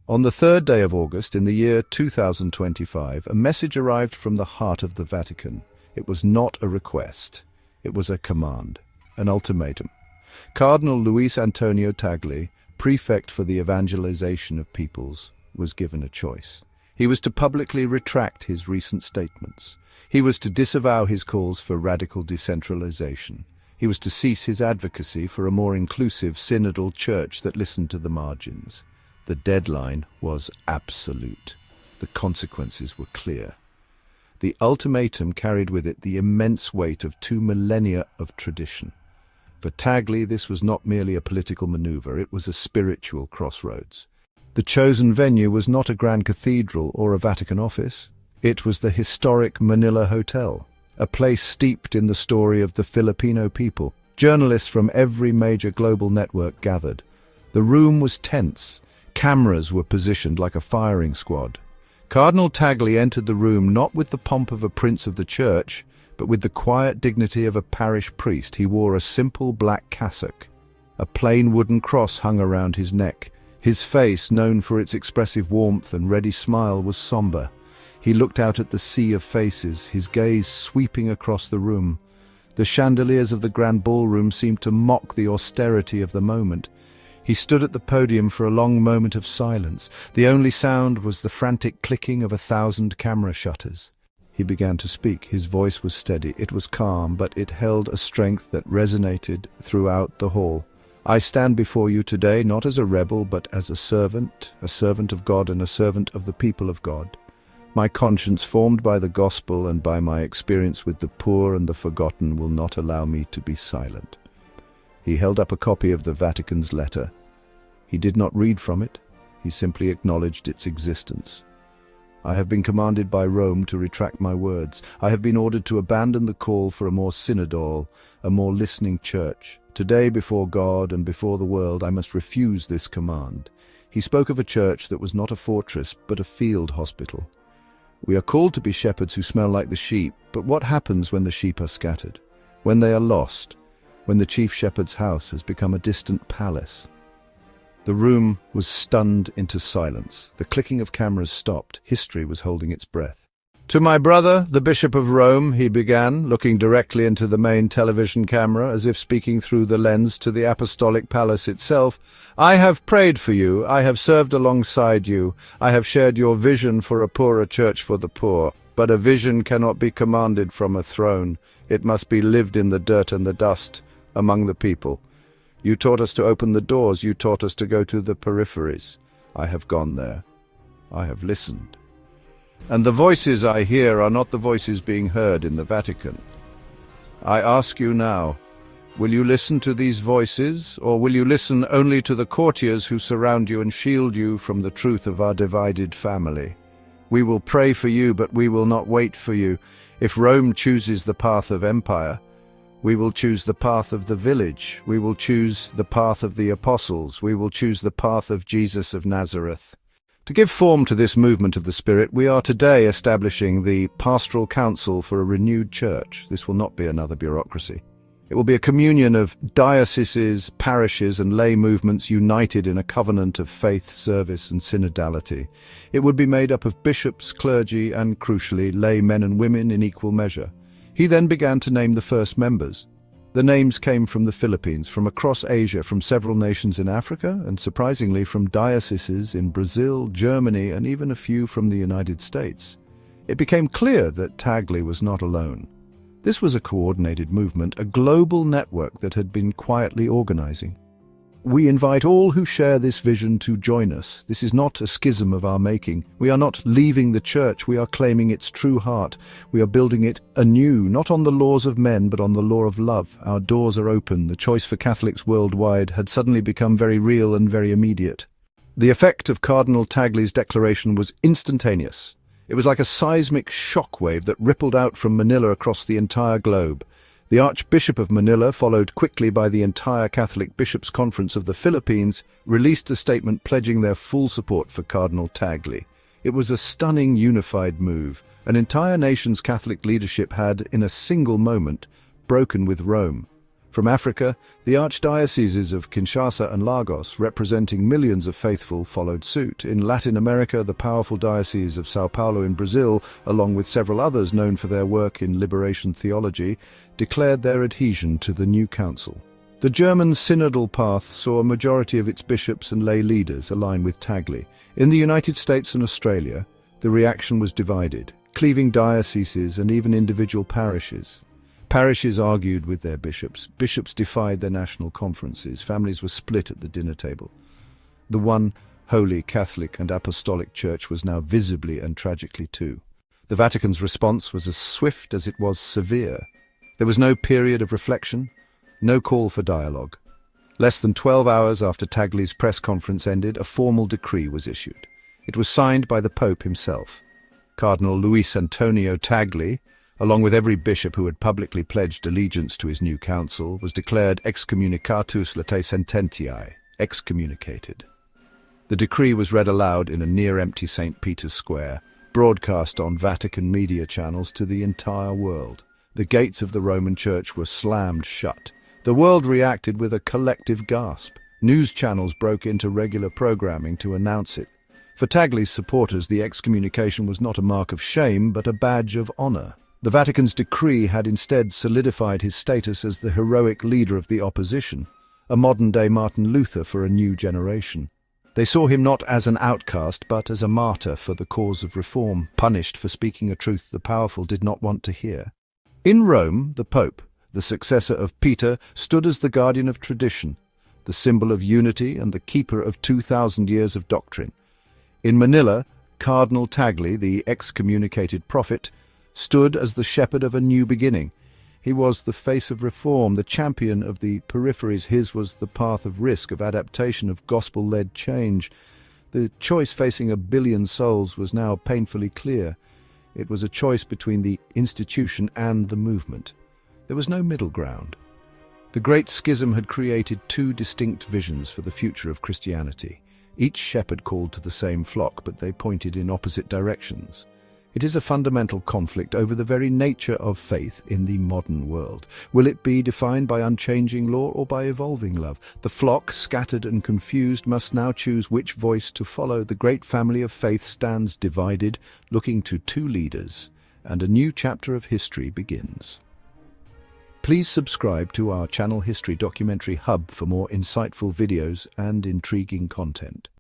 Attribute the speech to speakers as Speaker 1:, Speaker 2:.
Speaker 1: On the 3rd day of August, in the year 2025, a message arrived from the heart of the Vatican. It was not a request. It was a command, an ultimatum. Cardinal Luis Antonio Tagle, prefect for the evangelization of peoples, was given a choice. He was to publicly retract his recent statements. He was to disavow his calls for radical decentralization. He was to cease his advocacy for a more inclusive synodal church that listened to the margins. The deadline was absolute. The consequences were clear. The ultimatum carried with it the immense weight of 2 millennia of tradition. For Tagle, this was not merely a political maneuver, it was a spiritual crossroads. The chosen venue was not a grand cathedral or a Vatican office. It was the historic Manila Hotel, a place steeped in the story of the Filipino people. Journalists from every major global network gathered. The room was tense. Cameras were positioned like a firing squad. Cardinal Tagle entered the room not with the pomp of a prince of the church, but with the quiet dignity of a parish priest. He wore a simple black cassock. A plain wooden cross hung around his neck. His face, known for its expressive warmth and ready smile, was somber. He looked out at the sea of faces, his gaze sweeping across the room. The chandeliers of the grand ballroom seemed to mock the austerity of the moment. He stood at the podium for a long moment of silence. The only sound was the frantic clicking of 1,000 camera shutters. He began to speak. His voice was steady. It was calm, but it held a strength that resonated throughout the hall. I stand before you today not as a rebel, but as a servant of God and a servant of the people of God. My conscience, formed by the gospel and by my experience with the poor and the forgotten, will not allow me to be silent. He held up a copy of the Vatican's letter. He did not read from it. He simply acknowledged its existence. I have been commanded by Rome to retract my words. I have been ordered to abandon the call for a more synodal, a more listening church. Today, before God and before the world, I must refuse this command. He spoke of a church that was not a fortress, but a field hospital. We are called to be shepherds who smell like the sheep, but what happens when the sheep are scattered? When they are lost? When the chief shepherd's house has become a distant palace? The room was stunned into silence. The clicking of cameras stopped. History was holding its breath. "To my brother, the Bishop of Rome," he began, looking directly into the main television camera, as if speaking through the lens to the apostolic palace itself. "I have prayed for you. I have served alongside you. I have shared your vision for a poorer church for the poor. But a vision cannot be commanded from a throne. It must be lived in the dirt and the dust, among the people. You taught us to open the doors. You taught us to go to the peripheries. I have gone there. I have listened. And the voices I hear are not the voices being heard in the Vatican. I ask you now, will you listen to these voices, or will you listen only to the courtiers who surround you and shield you from the truth of our divided family? We will pray for you, but we will not wait for you. If Rome chooses the path of empire, we will choose the path of the village. We will choose the path of the apostles. We will choose the path of Jesus of Nazareth. To give form to this movement of the Spirit, we are today establishing the Pastoral Council for a Renewed Church. This will not be another bureaucracy. It will be a communion of dioceses, parishes, and lay movements united in a covenant of faith, service, and synodality. It would be made up of bishops, clergy, and, crucially, lay men and women in equal measure. He then began to name the first members. The names came from the Philippines, from across Asia, from several nations in Africa, and surprisingly from dioceses in Brazil, Germany, and even a few from the United States. It became clear that Tagle was not alone. This was a coordinated movement, a global network that had been quietly organizing. We invite all who share this vision to join us. This is not a schism of our making. We are not leaving the church. We are claiming its true heart. We are building it anew, not on the laws of men, but on the law of love. Our doors are open. The choice for Catholics worldwide had suddenly become very real and very immediate. The effect of Cardinal Tagle's declaration was instantaneous. It was like a seismic shockwave that rippled out from Manila across the entire globe. The Archbishop of Manila, followed quickly by the entire Catholic Bishops' Conference of the Philippines, released a statement pledging their full support for Cardinal Tagle. It was a stunning, unified move. An entire nation's Catholic leadership had, in a single moment, broken with Rome. From Africa, the archdioceses of Kinshasa and Lagos, representing millions of faithful, followed suit. In Latin America, the powerful diocese of São Paulo in Brazil, along with several others known for their work in liberation theology, declared their adhesion to the new council. The German synodal path saw a majority of its bishops and lay leaders align with Tagle. In the United States and Australia, the reaction was divided, cleaving dioceses and even individual parishes. Parishes argued with their bishops. Bishops defied their national conferences. Families were split at the dinner table. The one holy Catholic and Apostolic Church was now visibly and tragically too. The Vatican's response was as swift as it was severe. There was no period of reflection, no call for dialogue. Less than 12 hours after Tagle's press conference ended, a formal decree was issued. It was signed by the Pope himself. Cardinal Luis Antonio Tagle, along with every bishop who had publicly pledged allegiance to his new council, was declared excommunicatus latae sententiae, excommunicated. The decree was read aloud in a near-empty St. Peter's Square, broadcast on Vatican media channels to the entire world. The gates of the Roman Church were slammed shut. The world reacted with a collective gasp. News channels broke into regular programming to announce it. For Tagle's supporters, the excommunication was not a mark of shame, but a badge of honor. The Vatican's decree had instead solidified his status as the heroic leader of the opposition, a modern-day Martin Luther for a new generation. They saw him not as an outcast, but as a martyr for the cause of reform, punished for speaking a truth the powerful did not want to hear. In Rome, the Pope, the successor of Peter, stood as the guardian of tradition, the symbol of unity and the keeper of 2,000 years of doctrine. In Manila, Cardinal Tagle, the excommunicated prophet, stood as the shepherd of a new beginning. He was the face of reform, the champion of the peripheries. His was the path of risk, of adaptation, of gospel-led change. The choice facing 1 billion souls was now painfully clear. It was a choice between the institution and the movement. There was no middle ground. The Great Schism had created two distinct visions for the future of Christianity. Each shepherd called to the same flock, but they pointed in opposite directions. It is a fundamental conflict over the very nature of faith in the modern world. Will it be defined by unchanging law or by evolving love? The flock, scattered and confused, must now choose which voice to follow. The great family of faith stands divided, looking to two leaders, and a new chapter of history begins. Please subscribe to our Channel History Documentary Hub for more insightful videos and intriguing content.